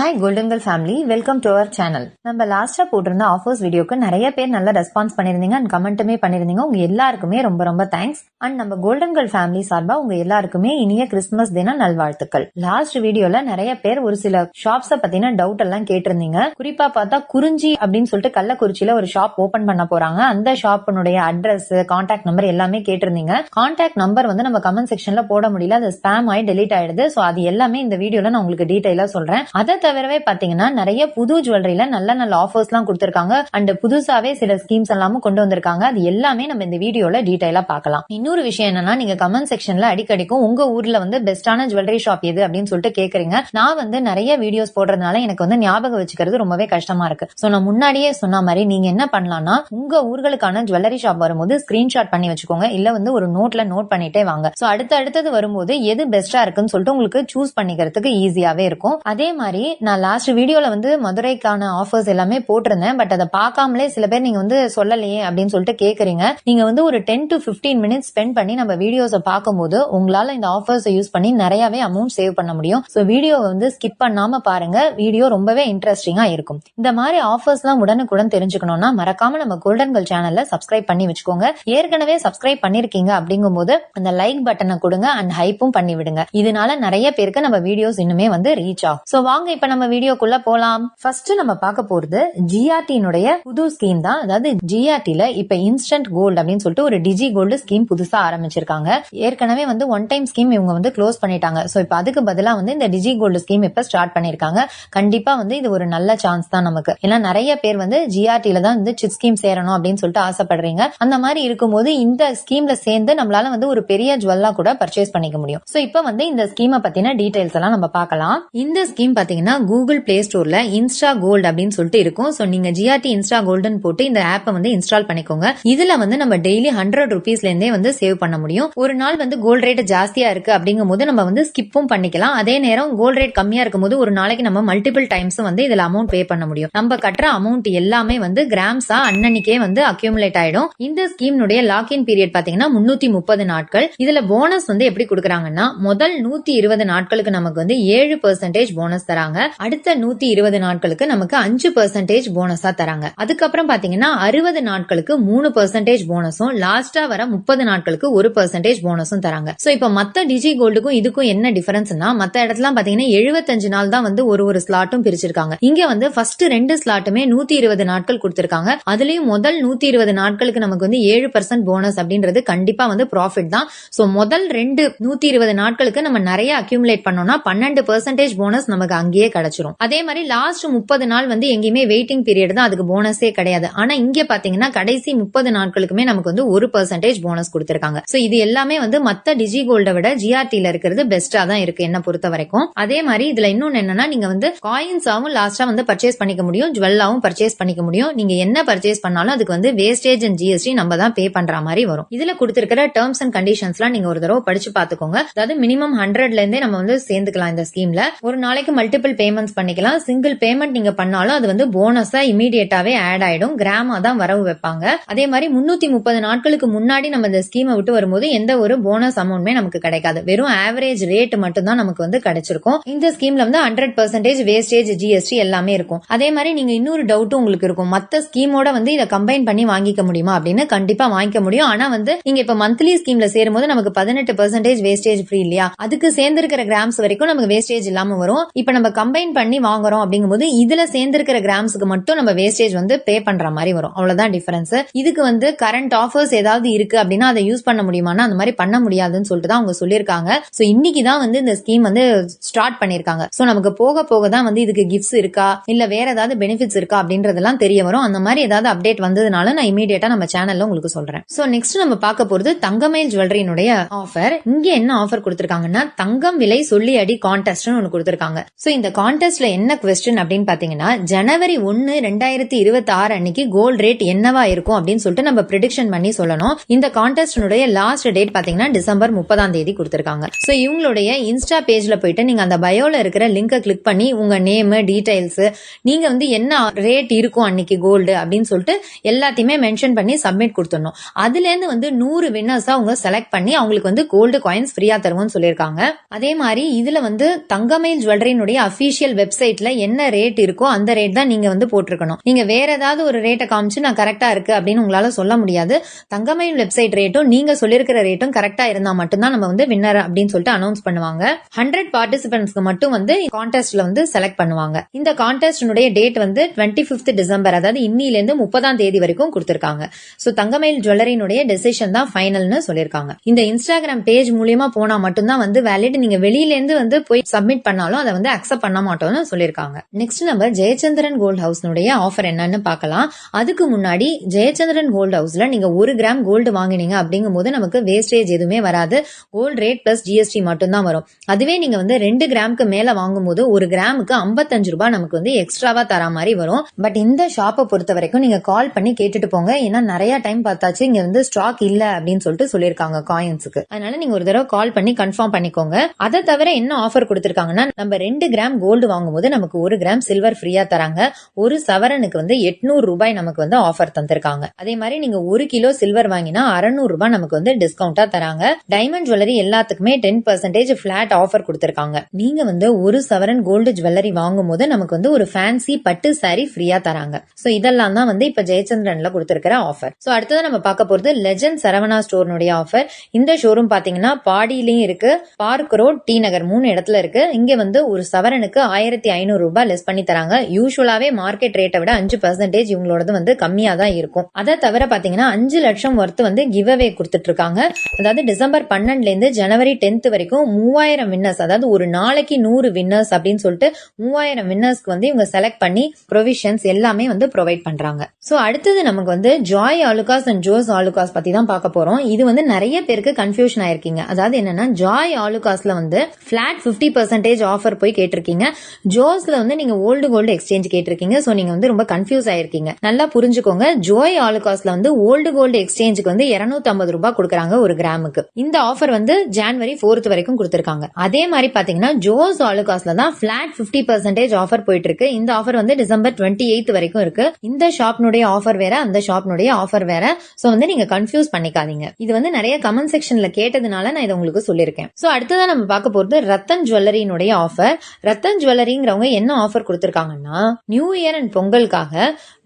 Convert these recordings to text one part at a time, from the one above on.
Hi கோல்டன்கள் family, welcome to our channel. நம்ம லாஸ்டா போட்டிருந்த ஆஃபர்ஸ் வீடியோக்கு நிறைய பேர் நல்ல ரெஸ்பான்ஸ் பண்ணிருந்தீங்க அண்ட் கமெண்ட்டுமே பண்ணிருந்தீங்க. உங்க எல்லாருக்குமே ரொம்ப ரொம்ப தேங்க்ஸ். அண்ட் நம்ம கோல்டன்கள் ஃபேமிலி சார்பா உங்க எல்லாருக்குமே இனிய கிறிஸ்துமஸ் தின நல்வாழ்த்துக்கள். லாஸ்ட் வீடியோல நிறைய பேர் ஒரு சில ஷாப்ஸ பத்தின டவுட் எல்லாம் கேட்டிருந்தீங்க. குறிப்பா பார்த்தா குறிஞ்சி அப்படின்னு சொல்லிட்டு கள்ளக்குறிச்சியில ஒரு ஷாப் ஓபன் பண்ண போறாங்க. அந்த ஷாப்பினுடைய அட்ரஸ், கான்டாக்ட் நம்பர் எல்லாமே கேட்டிருந்தீங்க. கான்டாக்ட் நம்பர் வந்து நம்ம கமெண்ட் செக்ஷன்ல போட முடியல, அது ஸ்பேம் ஆகி டெலீட் ஆயிடுது. சோ அது எல்லாமே இந்த வீடியோல நான் உங்களுக்கு டீடைலா சொல்றேன். அதை தவிரவே பாத்தீங்கன்னா நிறைய புது ஜுவல்லரியில நல்ல நல்ல ஆஃபர்ஸ் எல்லாம் கொடுத்திருக்காங்க அண்ட் புதுசாவே சில ஸ்கீம்ஸ் எல்லாமும் கொண்டு வந்திருக்காங்க. அது எல்லாமே நம்ம இந்த வீடியோல டீடைலா பார்க்கலாம். இன்னொரு விஷயம் என்னன்னா, நீங்க கமெண்ட் செக்ஷன்ல அடிக்கடிக்கும் உங்க ஊர்ல வந்து பெஸ்டான ஜுவல்லரி ஷாப் எது அப்படின்னு சொல்லிட்டு கேக்குறீங்க. நான் வந்து நிறைய வீடியோஸ் போடுறதுனால எனக்கு வந்து ஞாபகம் வச்சுக்கிறது ரொம்பவே கஷ்டமா இருக்கு. சோ நான் முன்னாடியே சொன்ன மாதிரி நீங்க என்ன பண்ணலாம்னா, உங்க ஊர்களுக்கான ஜுவல்லரி ஷாப் வரும்போது ஸ்கிரீன்ஷாட் பண்ணி வச்சுக்கோங்க, இல்ல வந்து ஒரு நோட்ல நோட் பண்ணிட்டே வாங்க. சோ அடுத்தது வரும்போது எது பெஸ்டா இருக்குன்னு சொல்லிட்டு உங்களுக்கு சூஸ் பண்ணிக்கிறதுக்கு ஈஸியாவே இருக்கும். அதே மாதிரி நான் லாஸ்ட் வீடியோல வந்து மதுரைக்கான ஆஃபர்ஸ் எல்லாமே போட்டிருந்தேன். பட் அதை பார்க்காமலே சில பேர் நீங்க வந்து சொல்லலையே அப்படின்னு சொல்லிட்டு கேக்குறீங்க. நீங்க வந்து ஒரு 10 to 15 மினிட்ஸ் ஸ்பெண்ட் பண்ணி நம்ம வீடியோஸை பார்க்கும்போது உங்களால இந்த ஆஃபர்ஸ் யூஸ் பண்ணி நிறையவே அமௌண்ட் சேவ் பண்ண முடியும். சோ வீடியோ வந்து ஸ்கிப் பண்ணாம பாருங்க, வீடியோ ரொம்பவே இன்ட்ரெஸ்டிங்கா இருக்கும். இந்த மாதிரி ஆஃபர்ஸ் எல்லாம் உடனுக்குடன் தெரிஞ்சுக்கணும்னா மறக்காம நம்ம கோல்டன்கள் சேனல்ல சப்ஸ்கிரைப் பண்ணி வச்சுக்கோங்க. ஏற்கனவே சப்ஸ்கிரைப் பண்ணிருக்கீங்க அப்படிங்கும் போது அந்த லைக் பட்டனை கொடுங்க அண்ட் ஹைப்பும் பண்ணி விடுங்க. இதனால நிறைய பேருக்கு நம்ம வீடியோஸ் இன்னுமே வந்து ரீச் ஆகும். சோ வாங்க இப்ப நம்ம வீடியோக்குள்ள போலாம். ஃபர்ஸ்ட் நம்ம பார்க்க போறது ஜிஆர்டினுடைய புது ஸ்கீம் தான். அதாவது ஜிஆர்டில இப்ப இன்ஸ்டன்ட் கோல்டு அப்படின்னு சொல்லிட்டு ஒரு டிஜி கோல்டு ஸ்கீம் புதுசா ஆரம்பிச்சிருக்காங்க. ஏற்கனவே வந்து ஒன் டைம் ஸ்கீம் இவங்க வந்து க்ளோஸ் பண்ணிட்டாங்க. சோ இப்ப அதுக்கு பதிலா வந்து இந்த டிஜி கோல்டு ஸ்கீம் இப்ப ஸ்டார்ட் பண்ணிருக்காங்க. கண்டிப்பா வந்து இது ஒரு நல்ல சான்ஸ் தான் நமக்கு. ஏன்னா நிறைய பேர் வந்து ஜிஆர்டில தான் வந்து சிட் ஸ்கீம் சேரணும் அப்படின்னு சொல்லிட்டு ஆசைப்படுறீங்க. அந்த மாதிரி இருக்கும்போது இந்த ஸ்கீம்ல சேர்ந்து நம்மளால வந்து ஒரு பெரிய ஜுவல்லா கூட பர்ச்சேஸ் பண்ணிக்க முடியும். சோ இப்ப வந்து இந்த ஸ்கீமை பத்தின டீடைல்ஸ் எல்லாம் நம்ம பார்க்கலாம். இந்த ஸ்கீம் பாத்தீங்கன்னா கூகுள் பிளே ஸ்டோர்ல இன்ஸ்டா கோல்டு அப்படின்னு சொல்லிட்டு இருக்கும். சோ நீங்க ஜிஆர்டி இன்ஸ்டா கோல்டுன்னு போட்டு இந்த ஆப்பை வந்து இன்ஸ்டால் பண்ணிக்கோங்க. இதுல வந்து நம்ம டெய்லி 100 rupeesல இருந்தே வந்து சேவ் பண்ண முடியும். ஒரு நாள் வந்து கோல்ட் ரேட் ஜாஸ்தியா இருக்கு அப்படிங்கும் போது நம்ம வந்து ஸ்கிப்பும் பண்ணிக்கலாம். அதே நேரம் கோல்ட் ரேட் கம்மியா இருக்கும் போது ஒரு நாளைக்கு நம்ம மல்டிபிள் டைம்ஸ் வந்து இதுல அமௌண்ட் பே பண்ண முடியும். நம்ம கட்டுற அமௌண்ட் எல்லாமே வந்து கிராம்ஸா அன்னன்னைக்கே வந்து அக்யூமுலேட் ஆயிடும். இந்த ஸ்கீம்னுடைய லாக்இன் பீரியட் பாத்தீங்கன்னா 330 நாட்கள். இதுல போனஸ் வந்து எப்படி கொடுக்கறாங்கன்னா, முதல் 120 நாட்களுக்கு நமக்கு வந்து 7% போனஸ் தராங்க. அடுத்த 120 நாட்களுக்கு நமக்கு 5% போனஸா தராங்க. அதுக்கப்புறம் பாத்தீங்கன்னா 60 நாட்களுக்கு 3% போனஸும், லாஸ்டா வர 30 நாட்களுக்கு 1% போனஸும் தராங்க. சோ இப்ப மத்த டிஜி கோல்டுக்கும் இதுக்கும் என்ன டிஃபரன்ஸ்னா, மத்த இடத்துல பாத்தீங்கன்னா 75 நாள் தான் வந்து ஒரு ஸ்லாட்டும் பிரிச்சிருக்காங்க. இங்க வந்து ஃபர்ஸ்ட் 2 ஸ்லாட்டுமே 120 நாட்கள் கொடுத்திருக்காங்க. அதுலயும் முதல் 120 நாட்களுக்கு நமக்கு வந்து 7% போனஸ் அப்படின்றது கண்டிப்பா வந்து ப்ராஃபிட் தான். சோ முதல் 120 நாட்களுக்கு நம்ம நிறைய அக்யூமுலேட் பண்ணோம்னா 12% போனஸ் நமக்கு அங்கேயே கிடைச்சிரும். அதே மாதிரி லாஸ்ட் 30 நாள் வந்து எங்கேயுமே வெயிட்டிங் பீரியட் தான், அதுக்கு போனஸே கிடையாது. ஆனா இங்க பாத்தீங்கன்னா கடைசி 30 நாட்களுக்குமே நமக்கு வந்து 1% போனஸ் கொடுத்திருக்காங்க. சோ இது எல்லாமே வந்து மத்த டிஜி கோல்ட விட ஜிஆர்டில இருக்கிறது பெஸ்டா தான் இருக்கு என்ன பொறுத்த வரைக்கும். அதே மாதிரி இதுல இன்னொன்னு என்னன்னா, நீங்க வந்து காயின்ஸாவும் லாஸ்டா வந்து பர்ச்சேஸ் பண்ணிக்க முடியும், ஜுவல்லாவும் பர்ச்சேஸ் பண்ணிக்க முடியும். நீங்க என்ன பர்ச்சேஸ் பண்ணாலும் அதுக்கு வந்து வேஸ்டேஜ் அண்ட் ஜிஎஸ்டி நம்ம தான் பே பண்ற மாதிரி வரும். இதுல கொடுத்திருக்கிற டேர்ம்ஸ் அண்ட் கண்டிஷன்ஸ்லாம் நீங்க ஒரு தடவை படிச்சு பாத்துக்கோங்க. அதாவது மினிமம் 100ல இருந்தே நம்ம வந்து சேர்ந்துக்கலாம் இந்த ஸ்கீம்ல. ஒரு நாளைக்கு மல்டிபிள் பேமெண்ட்ஸ் பண்ணிக்கலாம். சிங்கிள் பேமெண்ட் நீங்க பண்ணாலும் அது வந்து போனஸா இமீடியட்டாவே ஆட் ஆயிடும். கிராமா தான் வரவு வைப்பாங்க. அதே மாதிரி 330 நாட்களுக்கு முன்னாடி நம்ம இந்த ஸ்கீமை விட்டு வரும்போது எந்த ஒரு போனஸ் அமௌண்ட்மே நமக்கு கிடைக்காது. வெறும் ஆவரேஜ் ரேட் மட்டும் தான் நமக்கு வந்து கிடைச்சிருக்கும். இந்த ஸ்கீம்ல வந்து 100% வேஸ்டேஜ் ஜிஎஸ்டி எல்லாமே இருக்கும். அதே மாதிரி நீங்க இன்னொரு டவுட்டும் உங்களுக்கு இருக்கும், மத்த ஸ்கீமோட வந்து இதை கம்பைன் பண்ணி வாங்கிக்க முடியுமா அப்படின்னு. கண்டிப்பா வாங்கிக்க முடியும். ஆனா வந்து நீங்க இப்ப மந்த்லி ஸ்கீம்ல சேரும்போது நமக்கு 18% வேஸ்டேஜ் ஃப்ரீ இல்லையா, அதுக்கு சேர்ந்திருக்கிற கிராம்ஸ் வரைக்கும் நமக்கு வேஸ்டேஜ் இல்லாம வரும். இப்ப நம்ம கம்பைன் பண்ணி வாங்குறோம் அப்படிங்கும்போது இதுல சேர்ந்திருக்கிற கிராம்ஸ்க்கு மட்டும் நம்ம வேஸ்டேஜ் வந்து பே பண்ற மாதிரி வரும். அவ்வளவுதான் டிஃபரன்ஸ். இதுக்கு வந்து கரண்ட் ஆஃபர்ஸ் ஏதாவது இருக்கு அப்படின்னா அதை யூஸ் பண்ண முடியுமானா அந்த மாதிரி பண்ண முடியாதுன்னு சொல்லிட்டு தான் அவங்க சொல்லிருக்காங்க. சோ இன்னைக்கு தான் வந்து இந்த ஸ்கீம் வந்து ஸ்டார்ட் பண்ணிருக்காங்க. சோ நமக்கு போக போக தான் வந்து இதுக்கு கிஃப்ட்ஸ் இருக்கா இல்ல வேற ஏதாவது பெனிஃபிட்ஸ் இருக்கா அப்படின்றதெல்லாம் தெரிய வரும். அந்த மாதிரி ஏதாவது அப்டேட் வந்ததுனால நான் இமீடியட்டா நம்ம சேனல்ல உங்களுக்கு சொல்றேன். சோ நெக்ஸ்ட் நம்ம பார்க்க போறது தங்கமயில் ஜுவல்லரியினுடைய ஆஃபர். இங்க என்ன ஆஃபர் கொடுத்திருக்காங்கன்னா, தங்கம் விலை சொல்லி அடி கான்டெஸ்ட் ஒன்னு கொடுத்திருக்காங்க. சோ இந்த கான்டெஸ்ட்ல என்ன குவெஸ்டின் அப்படின்னு பாத்தீங்கன்னா, ஜனவரி 1, 2026 அன்னைக்கு கோல்ட் ரேட் என்னவா இருக்கும் அப்படின்னு சொல்லிட்டு நம்ம ப்ரெடிக்ஷன் பண்ணி சொல்லணும். இந்த கான்டெஸ்ட்னுடைய லாஸ்ட் டேட் பாத்தீங்கன்னா டிசம்பர் 30 கொடுத்திருக்காங்க. சோ இவங்களுடைய இன்ஸ்டா பேஜ்ல போயிட்டு நீங்க அந்த பயோல இருக்கிற லிங்கை கிளிக் பண்ணி உங்க நேம், டீடைல்ஸ், நீங்க வந்து என்ன ரேட் இருக்கும் அன்னைக்கு கோல்டு அப்படின்னு சொல்லிட்டு எல்லாத்தையுமே மென்ஷன் பண்ணி சப்மிட் கொடுத்துடணும். அதுல இருந்து வந்து 100 வின்னர்ஸா அவங்க செலக்ட் பண்ணி அவங்களுக்கு வந்து கோல்டு காயின்ஸ் ஃப்ரீயா தருவோம்னு சொல்லியிருக்காங்க. அதே மாதிரி இதுல வந்து தங்கமயில் ஜுவல்லரியினுடைய அபிஷியல் அபிஷியல் வெப்சைட்ல என்ன ரேட் இருக்கோ அந்த ரேட் தான் நீங்க வந்து போட்டிருக்கணும். நீங்க வேற ஏதாவது ஒரு ரேட்டை காமிச்சு நான் கரெக்டா இருக்கு அப்படின்னு உங்களால சொல்ல முடியாது. தங்கமயில் வெப்சைட் ரேட்டும் நீங்க சொல்லிருக்கிற ரேட்டும் கரெக்டா இருந்தா மட்டும்தான் நம்ம வந்து வின்னர் அப்படின்னு சொல்லிட்டு அனௌன்ஸ் பண்ணுவாங்க. 100 பார்ட்டிசிபென்ட்ஸ்க்கு மட்டும் வந்து கான்டெஸ்ட்ல வந்து செலக்ட் பண்ணுவாங்க. இந்த கான்டெஸ்டினுடைய டேட் வந்து 25th டிசம்பர், அதாவது இன்னில இருந்து 30ஆம் தேதி வரைக்கும் கொடுத்திருக்காங்க. சோ தங்கமயில் ஜுவல்லரியினுடைய டெசிஷன் தான் ஃபைனல்னு சொல்லிருக்காங்க. இந்த இன்ஸ்டாகிராம் பேஜ் மூலியமா போனா மட்டும்தான் வந்து வேலிட். நீங்க வெளியில இருந்து வந்து போய் சப்மிட் பண்ணாலும் அதை வந்து அக்செப்ட் பண்ண மாட்டோம்னு சொல்லிருக்காங்க. நெக்ஸ்ட் நம்ம ஜெயச்சந்திரன் கோல்ட் ஹவுஸ்னுடைய ஆஃபர் என்னன்னு பார்க்கலாம். அதுக்கு முன்னாடி ஜெயச்சந்திரன் கோல்ட் ஹவுஸ்ல நீங்க 1 கிராம் கோல்டு வாங்கினீங்க அப்படிங்கும் போது நமக்கு வேஸ்டேஜ் எதுவுமே வராது. கோல்டு ரேட் பிளஸ் ஜிஎஸ்டி மட்டும் தான் வரும். அதுவே நீங்க வந்து 2 கிராமுக்கு மேல வாங்கும் போது 1 கிராமுக்கு 55 ரூபாய் நமக்கு வந்து எக்ஸ்ட்ராவா தர மாதிரி வரும். பட் இந்த ஷாப்பை பொறுத்த வரைக்கும் நீங்க கால் பண்ணி கேட்டுட்டு போங்க. ஏன்னா நிறைய டைம் பார்த்தாச்சு இங்க வந்து ஸ்டாக் இல்ல அப்படின்னு சொல்லிட்டு சொல்லிருக்காங்க காயின்ஸுக்கு. அதனால நீங்க ஒரு தடவை கால் பண்ணி கன்ஃபார்ம் பண்ணிக்கோங்க. அதை தவிர என்ன ஆஃபர் கொடுத்திருக்காங்கன்னா, நம்ம 2 கிராம் கோல்டு வாங்கும்போது நமக்கு 1 கிராம் சில்வர் ஃப்ரீயா தராங்க. ஒரு சவரனுக்கு வந்து 800 ரூபாய் நமக்கு வந்து ஆஃபர் தந்திருக்காங்க. அதே மாதிரி நீங்க 1 கிலோ சில்வர் வாங்கினா 600 ரூபாய் நமக்கு வந்து டிஸ்கவுண்டா தராங்க. டைமண்ட் ஜுவல்லரி எல்லாத்துக்குமே 10% பிளாட் ஆஃபர் கொடுத்திருக்காங்க. நீங்க வந்து 1 சவரன் கோல்டு ஜுவல்லரி வாங்கும் போது நமக்கு வந்து ஒரு ஃபேன்சி பட்டு சாரி ஃப்ரீயா தராங்க. சோ இதெல்லாம் தான் வந்து இப்ப ஜெயச்சந்திரன்ல கொடுத்திருக்கிற ஆஃபர். சோ அடுத்தது நம்ம பார்க்க போறது லெஜண்ட் சரவணா ஸ்டோர்னுடைய ஆஃபர். இந்த ஷோரூம் பாத்தீங்கன்னா பாடியிலயும் இருக்கு, பார்க் ரோட், டி நகர் 3 இடத்துல இருக்கு. இங்க வந்து ஒரு சவரனுக்கு 1500 ரூபாய் லெஸ் பண்ணி தராங்க. யூசுவலாவே மார்க்கெட் ரேட்டை விட 5% இவங்களோடது வந்து கம்மியா தான் இருக்கும். அதை தவிர பாத்தீங்கன்னா 5 லட்சம் ஒர்த் வந்து கிவ் அவே கொடுத்துட்டு இருக்காங்க. அதாவது டிசம்பர் 12ல இருந்து ஜனவரி 10th வரைக்கும் 3000 வின்னர்ஸ், அதாவது ஒரு நாளைக்கு 100 வின்னர்ஸ் அப்படின்னு சொல்லிட்டு 3000 வின்னர்ஸ்க்கு வந்து இவங்க செலக்ட் பண்ணி ப்ரொவிஷன்ஸ் எல்லாமே வந்து ப்ரொவைட் பண்றாங்க. சோ அடுத்தது நமக்கு வந்து ஜாய் ஆலுகாஸ் அண்ட் ஜோஸ் ஆலுகாஸ் பத்தி தான் பார்க்க போறோம். இது வந்து நிறைய பேருக்கு கன்ஃபியூஷன் ஆயிருக்கீங்க. அதாவது என்னன்னா, ஜாய் ஆலுகாஸ்ல வந்து பிளாட் 50% ஆஃபர் போய் கேட்டிருக்கீங்க. ஜோஸ்ல வந்து நீங்க ஓல்டு கோல்டு எக்ஸ்சேஞ்ச் கேட்டிருக்கீங்க. சோ நீங்க வந்து ரொம்ப கன்ஃபியூஸ் ஆயிருக்கீங்க. நல்லா புரிஞ்சுக்கோங்க. ஜோய் ஆலுகாஸ்ல வந்து ஓல்டு கோல்டு எக்ஸ்சேஞ்சுக்கு வந்து 250 ரூபாய் கொடுக்கறாங்க 1 கிராமுக்கு. இந்த ஆஃபர் வந்து ஜனவரி 4th வரைக்கும் கொடுத்திருக்காங்க. அதே மாதிரி பாத்தீங்கன்னா ஜோஸ் ஆலுகாஸ்ல தான் பிளாட் 50% ஆஃபர் போயிட்டு இருக்கு. இந்த ஆஃபர் வந்து டிசம்பர் 28th வரைக்கும் இருக்கு. இந்த ஷாப்னுடைய ஆஃபர் வேற, அந்த ஷாப்னுடைய ஆஃபர் வேற. சோ வந்து நீங்க கன்ஃபியூஸ் பண்ணிக்காதீங்க. இது வந்து நிறைய கமெண்ட் செக்ஷன்ல கேட்டதுனால நான் இதை உங்களுக்கு சொல்லிருக்கேன். சோ அடுத்ததா நம்ம பார்க்க போறது ரத்தன் ஜுவல்லரியினுடைய ஆஃபர். ரத்தன் ஜுவல்லரிங்கிறவங்க என்ன ஆஃபர் கொடுத்திருக்காங்கன்னா, நியூ இயர் அண்ட் பொங்கலுக்காக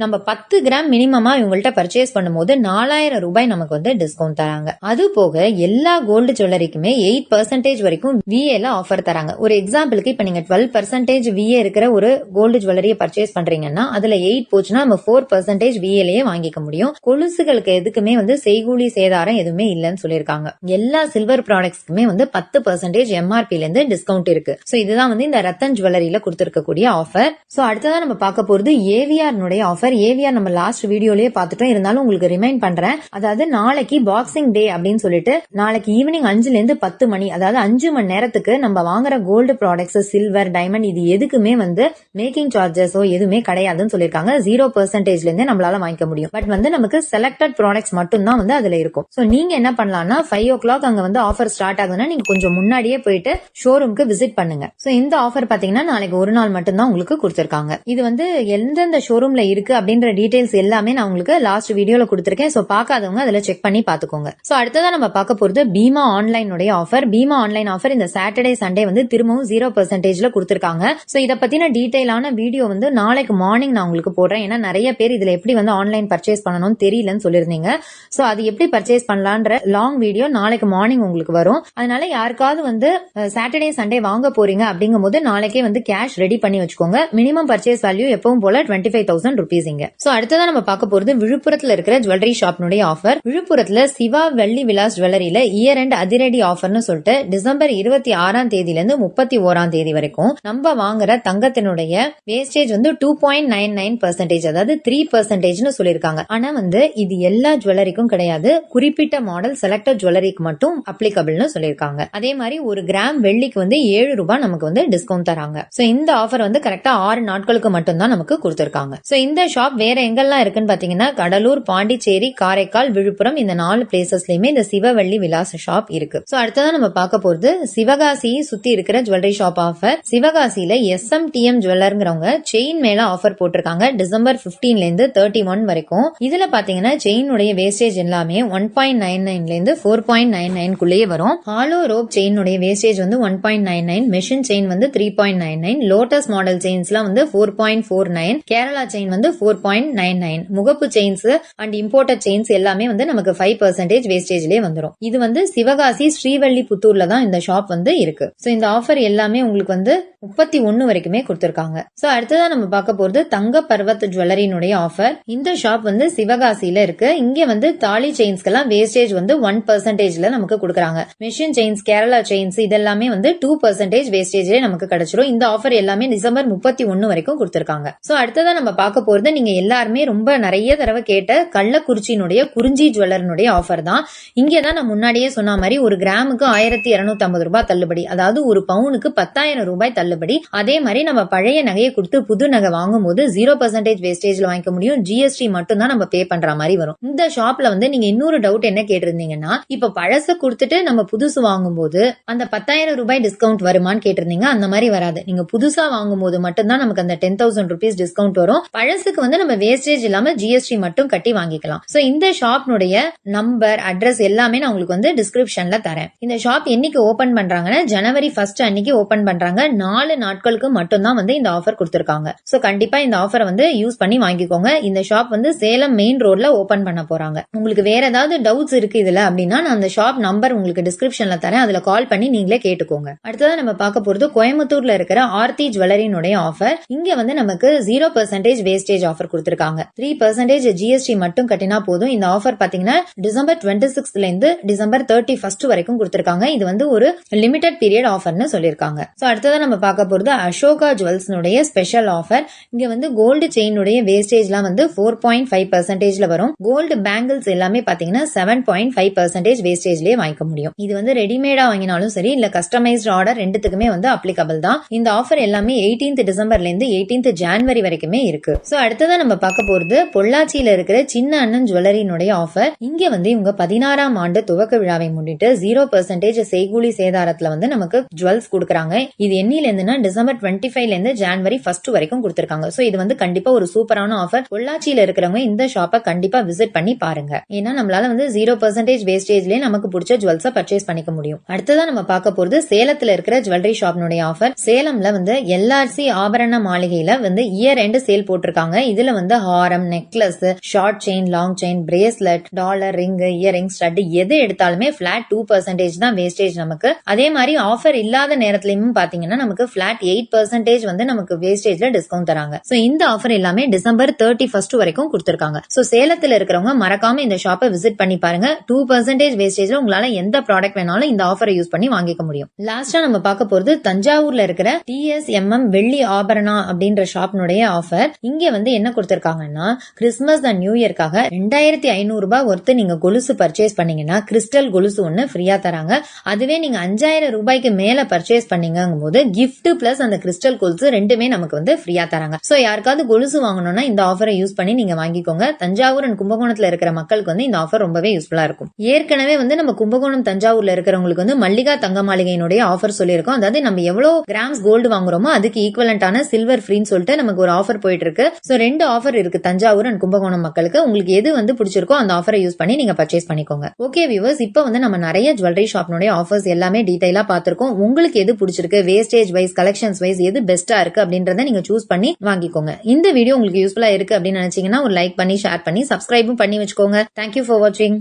நம்ம 10 கிராம் மினிமமா இவங்கள்ட்ட பர்ச்சேஸ் பண்ணும்போது 4000 ரூபாய் நமக்கு வந்து டிஸ்கவுண்ட் தராங்க. அது போக எல்லா கோல்டு ஜுவல்லரிக்குமே 8% வரைக்கும் விஏல ஆஃபர் தராங்க. ஒரு எக்ஸாம்பிளுக்கு இப்ப நீங்க 12% விஏ இருக்கிற ஒரு கோல்டு ஜுவல்லரியை பர்ச்சேஸ் பண்றீங்கன்னா அதுல 8 போச்சுன்னா நம்ம 4% விஏலயே வாங்கிக்க முடியும். கொலுசுகளுக்கு எதுக்குமே வந்து செய்கூலி சேதாரம் எதுவுமே இல்லன்னு சொல்லிருக்காங்க. எல்லா சில்வர் ப்ராடக்ட்ஸ்க்குமே வந்து 10% எம்ஆர்பில இருந்து டிஸ்கவுண்ட் இருக்கு. சோ இதுதான் வந்து இந்த ரத்தன் ஜுவல்லரியில கொடுத்திருக்கக்கூடிய ஆஃபர். சோ அடுத்ததா நம்ம பார்க்க போறது ஏவிஆர் ஆஃபர். ஏவிஆர் நம்ம லாஸ்ட் வீடியோலயே பார்த்துட்டோம். இருந்தாலும் உங்களுக்கு ரிமைண்ட் பண்றேன். அதாவது நாளைக்கு பாக்ஸிங் டே அப்படின்னு சொல்லிட்டு நாளைக்கு ஈவினிங் 5ல இருந்து 10 மணி, அதாவது 5 மணி நேரத்துக்கு நம்ம வாங்குற கோல்டு ப்ராடக்ட்ஸ், சில்வர், டைமண்ட் இது எதுக்குமே வந்து மேக்கிங் சார்ஜஸோ எதுவுமே கிடையாதுன்னு சொல்லிருக்காங்க. 0%ல இருந்தே நம்மளால வாங்கிக்க முடியும். பட் வந்து நமக்கு செலக்டட் ப்ராடக்ட்ஸ் மட்டும் தான் வந்து அதுல இருக்கும். சோ நீங்க என்ன பண்ணலாம்னா 5 o'clock அங்க வந்து ஆஃபர் ஸ்டார்ட் ஆகுதுன்னா நீங்க கொஞ்சம் முன்னாடியே போயிட்டு ஷோரூம்க்கு விசிட் பண்ணுங்க. சோ இந்த ஆஃபர் பாத்தீங்கன்னா நாளைக்கு ஒரு நாள் மட்டும் தான் உங்களுக்கு கொடுத்திருக்காங்க. இது வந்து எந்தெந்த ஷோரூம்ல இருக்கு அப்படின்ற டீடைல்ஸ் எல்லாமே நான் உங்களுக்கு லாஸ்ட் வீடியோல கொடுத்திருக்கேன். சோ பார்க்காதவங்க அதுல செக் பண்ணி பாத்துக்கோங்க. சோ அடுத்ததா நம்ம பார்க்க போறது Bhima online offer. Bhima online offer இந்த சாட்டர்டே சண்டே வந்து திரும்பவும் 0%ல கொடுத்திருக்காங்க. சோ இத பத்தின டீடைலான வீடியோ வந்து நாளைக்கு மார்னிங் நான் உங்களுக்கு போடுறேன். ஏன்னா நிறைய பேர் இதுல எப்படி வந்து ஆன்லைன் பர்ச்சேஸ் பண்ணணும்னு தெரியலன்னு சொல்லிருந்தீங்க. சோ அது எப்படி பர்ச்சேஸ் பண்ணலான்ற லாங் வீடியோ நாளைக்கு மார்னிங் உங்களுக்கு வரும். அதனால யாருக்காவது வந்து சாட்டர்டே சண்டே வாங்க போறீங்க அப்படிங்கும் போது நாளைக்கே வந்து கேஷ் ரெடி பண்ணி வச்சுக்கோங்க. மினிமம் பர்ச்சேஸ் வேல்யூ எப்பவும் போல 25,000 rupees இங்க. சோ அடுத்ததான் நம்ம பார்க்க போறது விழுப்புரத்துல இருக்கிற ஜுவல்லரி ஷாப்னுடைய ஆஃபர். விழுப்புரத்துல சிவா வெள்ளி விலாஸ் ஜுவல்லரியில இயர் அண்ட் அதிரடி ஆஃபர்னு சொல்லிட்டு டிசம்பர் 26ஆம் தேதியில இருந்து 31ஆம் தேதி வரைக்கும் நம்ம வாங்குற தங்கத்தினுடைய வேஸ்டேஜ் வந்து 2.99%, அதாவது 3% சொல்லிருக்காங்க. ஆனா வந்து இது எல்லா ஜுவல்லரிக்கும் கிடையாது. குறிப்பிட்ட மாடல் செலக்டட் ஜுவல்லரிக்கு மட்டும் அப்ளிகபிள்னு சொல்லிருக்காங்க. அதே மாதிரி 1 கிராம் வெள்ளிக்கு வந்து 7 ரூபாய் நமக்கு வந்து டிஸ்கவுண்ட் தராங்க. சோ இந்த ஆஃபர் வந்து கரெக்டா 6 நாட்களுக்கு மட்டும் தான் நமக்கு கொடுத்திருக்காங்க. சோ இந்த ஷாப் வேற எங்கெல்லாம் இருக்குன்னு பாத்தீங்கன்னா கடலூர், பாண்டிச்சேரி, காரைக்கால், விழுப்புரம் இந்த 4 பிளேசஸ்லயுமே இந்த சிவவள்ளி விலாஸ் ஷாப் இருக்கு. சோ அடுத்ததான் நம்ம பார்க்க போறது சிவகாசி சுத்தி இருக்கிற ஜுவல்லரி ஷாப் ஆஃபர். சிவகாசியில SMTM ஜுவல்லர்ங்கிறவங்க செயின் மேல ஆஃபர் போட்டிருக்காங்க டிசம்பர் 15ல இருந்து 31 வரைக்கும். இதுல பாத்தீங்கன்னா செயினுடைய வேஸ்டேஜ் எல்லாமே 1.99ல இருந்து 4.99 குள்ளேயே வரும். ஹாலோ ரோப் செயினுடைய வேஸ்டேஜ் வந்து 1.99, மெஷின் செயின் வந்து 3. 4.99, லோட்டஸ் மாடல் செயின்ஸ்லாம் வந்து 4.49, கேரளா செயின் வந்து 4.99, முகப்பு செயின்ஸ் அண்ட் இம்போர்ட்டட் செயின்ஸ் எல்லாமே வந்து நமக்கு 5% வேஸ்டேஜ்லயே வந்துரும். இது வந்து சிவகாசி ஸ்ரீவல்லிபுத்தூர்ல தான் இந்த ஷாப் வந்து இருக்கு. சோ இந்த ஆஃபர் எல்லாமே உங்களுக்கு வந்து 31 வரைக்குமே கொடுத்திருக்காங்க. சோ அடுத்ததா நம்ம பார்க்க போறது தங்க பர்வத் ஜுவல்லரினுடைய ஆஃபர். இந்த ஷாப் வந்து சிவகாசியில இருக்கு. இங்க வந்து தாலி செயின்ஸ்க்கெல்லாம் வேஸ்டேஜ் வந்து 1%ல நமக்கு கொடுக்கறாங்க. மெஷின் செயின்ஸ், கேரளா செயின்ஸ் இதெல்லாமே வந்து 2% வேஸ்டேஜ்ல நமக்கு கிடைச்சிரும். இந்த ஆஃபர் எல்லாமே டிசம்பர் 31 வரைக்கும் கொடுத்திருக்காங்க. சோ அடுத்ததா நம்ம பார்க்க போறது நீங்க எல்லாருமே ரொம்ப நிறைய தடவை கேட்ட கள்ளக்குறிச்சியினுடைய குறிஞ்சி ஜுவல்லரினுடைய ஆஃபர் தான். இங்கதான் நான் முன்னாடியே சொன்ன மாதிரி ஒரு கிராமுக்கு 1250 ரூபாய் தள்ளுபடி, அதாவது ஒரு பவுனுக்கு 10,000 ரூபாய் தள்ளுபடி. அதே மாதிரி நம்ம பழைய நகையை கொடுத்து புது நகை வாங்கும் போது 0% வேஸ்டேஜ்ல வாங்கிக்க முடியும். ஜிஎஸ்டி மட்டும் தான் நம்ம பே பண்ற மாதிரி வரும். இந்த ஷாப்ல வந்து நீங்க இன்னொரு டவுட் என்ன கேட்டிருந்தீங்கன்னா, இப்ப பழச கொடுத்துட்டு நம்ம புதுசு வாங்கும் போது அந்த 10,000 ரூபாய் டிஸ்கவுண்ட் வருமான்னு கேட்டிருந்தீங்க. அந்த மாதிரி வராது. நீங்க புதுசா வாங்கும் போது மட்டும்தான் நமக்கு அந்த 10,000 rupees டிஸ்கவுண்ட் வரும். பழசுக்கு வந்து நம்ம வேஸ்டேஜ் இல்லாம ஜிஎஸ்டி மட்டும் கட்டி வாங்கிக்கலாம். சோ இந்த ஷாப்னுடைய நம்பர், அட்ரஸ் எல்லாமே நான் உங்களுக்கு வந்து டிஸ்கிரிப்ஷன்ல தரேன். இந்த ஷாப் என்னைக்கு ஓபன் பண்றாங்கன்னா ஜனவரி 1 அன்னைக்கு ஓபன் பண்றாங்க. 4 நாட்களுக்கு மட்டும் தான் வந்து இந்த ஆஃபர் கொடுத்திருக்காங்க. சோ கண்டிப்பா இந்த ஆஃபரை வந்து யூஸ் பண்ணி வாங்கிக்கோங்க. இந்த ஷாப் வந்து சேலம் மெயின் ரோட்ல ஓபன் பண்ண போறாங்க. உங்களுக்கு வேற ஏதாவது டவுட்ஸ் இருக்கு இதுல அப்படின்னா நான் அந்த ஷாப் நம்பர் உங்களுக்கு டிஸ்கிரிப்ஷன்ல தரேன். அதுல கால் பண்ணி நீங்களே கேட்டுக்கோங்க. அடுத்ததான் நம்ம பார்க்க போறது கோயம்புத்தூர்ல இருக்கிற ஆர்த்தி ஜுவல்லரினுடைய ஆஃபர். இங்க வந்து நமக்கு 0% வேஸ்டேஜ் ஆஃபர் கொடுத்திருக்காங்க. 3% ஜிஎஸ்டி மட்டும் கட்டினா போதும். இந்த ஆஃபர் பாத்தீங்கன்னா டிசம்பர் 26ல இருந்து டிசம்பர் 31 வரைக்கும் கொடுத்திருக்காங்க. இது வந்து ஒரு லிமிடெட் பீரியட் ஆஃபர்னு சொல்லிருக்காங்க. சோ அடுத்ததான் நம்ம பார்க்க போறது அசோகா ஜுவல்ஸ்னுடைய ஸ்பெஷல் ஆஃபர். இங்க வந்து கோல்டு செயினுடைய வேஸ்டேஜ்லாம் வந்து 4.5%ல வரும். கோல்டு பேங்கிள்ஸ் எல்லாமே பாத்தீங்கன்னா 7.5% வேஸ்டேஜ்லயே வாங்கிக்க முடியும். இது வந்து ரெடிமேடா வாங்கினாலும் சரி இல்ல கஸ்டமைஸ்ட் ஆர்டர் ரெண்டுத்துக்குமே வந்து அப்ளிகபிள் தான். இந்த ஆஃபர் எல்லாமே 18th டிசம்பர்ல இருந்து 18th ஜனவரி வரைக்குமே இருக்கு. சோ அடுத்ததான் நம்ம பார்க்க போறது பொள்ளாச்சியில இருக்கிற சின்ன அண்ணன் ஜுவல்லரினுடைய ஆஃபர். இங்க வந்து இவங்க 16ஆம் ஆண்டு துவக்க விழாவை முன்னிட்டு 0% செய்கூலி சேதாரத்துல வந்து நமக்கு ஜுவல்ஸ் கொடுக்கறாங்க. இது எண்ணில இருந்துன்னா டிசம்பர் 25ல இருந்து ஜனவரி 1 வரைக்கும் கொடுத்திருக்காங்க. சோ இது வந்து கண்டிப்பா ஒரு சூப்பரான ஆஃபர். பொள்ளாச்சியில இருக்கிறவங்க இந்த ஷாப்பை கண்டிப்பா விசிட் பண்ணி பாருங்க. ஏன்னா நம்மளால வந்து 0% வேஸ்டேஜ்லயே நமக்கு பிடிச்ச ஜுவல்ஸை பர்ச்சேஸ் பண்ணிக்க முடியும். அடுத்ததான் நம்ம பார்க்க போறது சேலத்துல இருக்கிற ஜுவல்லரி ஷாப்னுடைய ஆஃபர். சேலம்ல வந்து எல்ஆர்சி ஆபரண மாளிகையில வந்து இயர் எண்ட் சேல் போட்டிருக்காங்க. இதுல வந்து ஹாரம், necklace, short chain, long chain, bracelet, dollar, ring, earring, stud எது எடுத்தாலுமே பிளாட் 2% தான் வேஸ்டேஜ் நமக்கு. அதே மாதிரி ஆஃபர் இல்லாத நேரத்திலயும் பாத்தீங்கன்னா நமக்கு பிளாட் 8% வந்து நமக்கு வேஸ்டேஜ்ல டிஸ்கவுண்ட் தராங்க. சோ இந்த ஆஃபர் எல்லாமே டிசம்பர் 31 வரைக்கும் கொடுத்திருக்காங்க. சோ சேலத்துல இருக்கிறவங்க மறக்காம இந்த ஷாப்பை விசிட் பண்ணி பாருங்க. 2% வேஸ்டேஜ்ல உங்களால எந்த ப்ராடக்ட் வேணாலும் இந்த ஆஃபரை யூஸ் பண்ணி வாங்கிக்க முடியும். லாஸ்டா நம்ம பார்க்க போறது தஞ்சாவூர்ல இருக்கிற TSMM வெள்ளி ஆபரணா அப்படின்ற ஷாப்னுடைய ஆஃபர். இங்க வந்து என்ன கொடுத்திருக்காங்கன்னா கிறிஸ்துமஸ் அண்ட் நியூ இயர்க்காக 2500 ரூபாய் ஒர்த்து நீங்க கொலுசு பர்ச்சேஸ் பண்ணீங்கன்னா கிறிஸ்டல் கொலுசு ஒன்னு ஃப்ரீயா தராங்க. அதுவே நீங்க 5000 ரூபாய்க்கு மேல பர்ச்சேஸ் பண்ணீங்கும் போது கிஃப்ட் பிளஸ் அந்த கிறிஸ்டல் கொலுசு ரெண்டுமே நமக்கு வந்து ஃப்ரீயா தராங்க. சோ யாருக்காவது கொலுசு வாங்கணும்னா இந்த ஆஃபரை யூஸ் பண்ணி நீங்க வாங்கிக்கோங்க. தஞ்சாவூர் அண்ட் கும்பகோணத்துல இருக்கிற மக்களுக்கு வந்து இந்த ஆஃபர் ரொம்பவே யூஸ்ஃபுல்லா இருக்கும். ஏற்கனவே வந்து நம்ம கும்பகோணம் தஞ்சாவூர்ல இருக்கிறவங்களுக்கு வந்து மல்லிகா தங்க மாளிகையினுடைய ஆஃபர் சொல்லியிருக்கோம். அதாவது நம்ம எவ்வளவு கிராம்ஸ் கோல்டு வாங்குறோமோ அதுக்கு ஈக்குவலண்டான சில்வர் ஃப்ரீன்னு சொல்லிட்டு நமக்கு ஒரு ஆஃபர் போயிட்டு இருக்கு. சோ 2 ஆஃபர் இருக்கு தஞ்சாவூர் அண்ட் கும்பகோணம் மக்களுக்கு. உங்களுக்கு எது வந்து பிடிச்சிருக்கோ அந்த ஆஃபரை யூஸ் பண்ணி நீங்க பர்ச்சேஸ் பண்ணிக்கோங்க. ஓகே வியூவர்ஸ், இப்போ வந்து நம்ம நிறைய ஜுவல்லரி ஷாப்னுடைய ஆஃபர்ஸ் எல்லாமே டீடைலா பார்த்திருக்கோம். உங்களுக்கு எது பிடிச்சிருக்கு, வேஸ்டேஜ் வைஸ், கலெக்ஷன்ஸ் வைஸ் எது பெஸ்டா இருக்கு அப்படின்றத நீங்க சூஸ் பண்ணி வாங்கிக்கோங்க. இந்த வீடியோ உங்களுக்கு யூஸ்ஃபுல்லா இருக்கு அப்படின்னு நினைச்சீங்கன்னா ஒரு லைக் பண்ணி, ஷேர் பண்ணி, சப்ஸ்கிரைபும் பண்ணி வச்சுக்கோங்க. தேங்க்யூ ஃபார் வாட்சிங்.